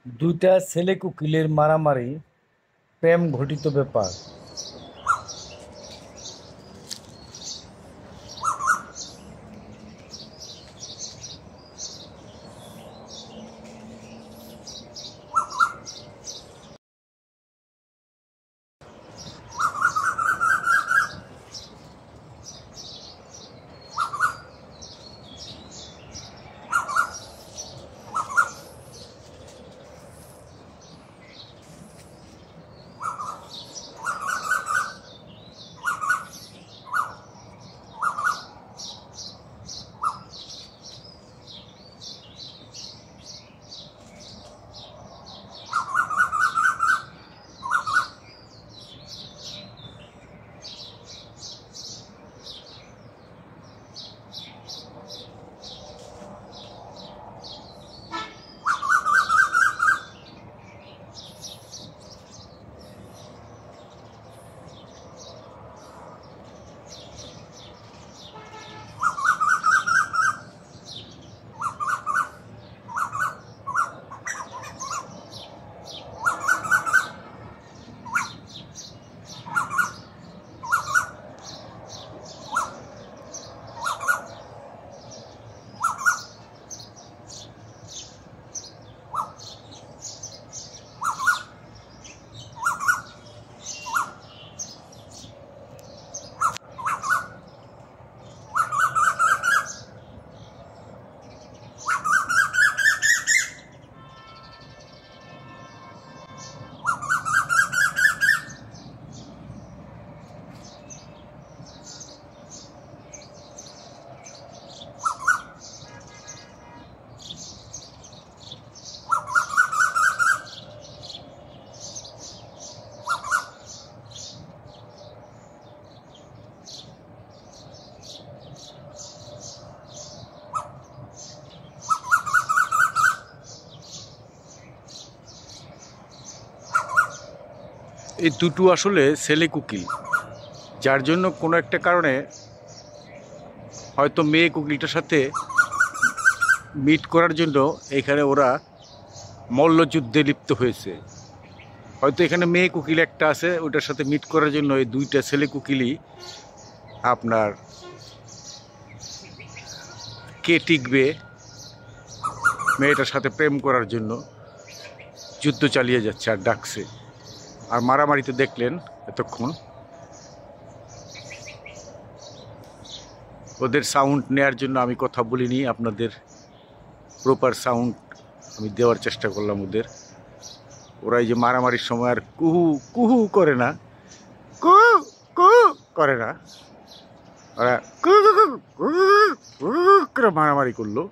দুইটা ছেলে কোকিলের মারামারি প্রেম ঘটিত ব্যাপার। এই দুটো আসলে ছেলে কোকিল, যার জন্য কোনো একটা কারণে হয়তো মেয়ে কোকিলটার সাথে মিট করার জন্য এখানে ওরা মল্লযুদ্ধে লিপ্ত হয়েছে। হয়তো এখানে মেয়ে কোকিল একটা আছে, ওটার সাথে মিট করার জন্য এই দুইটা ছেলে কোকিলই আপনার কে টিকবে মেয়েটার সাথে প্রেম করার জন্য যুদ্ধ চালিয়ে যাচ্ছে আর ডাকছে। আর মারামারিতে দেখলেন এতক্ষণ ওদের সাউন্ড নেয়ার জন্য আমি কথা বলিনি, আপনাদের প্রপার সাউন্ড আমি দেওয়ার চেষ্টা করলাম ওদের। ওরা এই যে মারামারির সময় আর কুহু কুহু করে না, কুহু কুহু করে না, ওরা কুহু কুহু কুহু করে মারামারি করলো।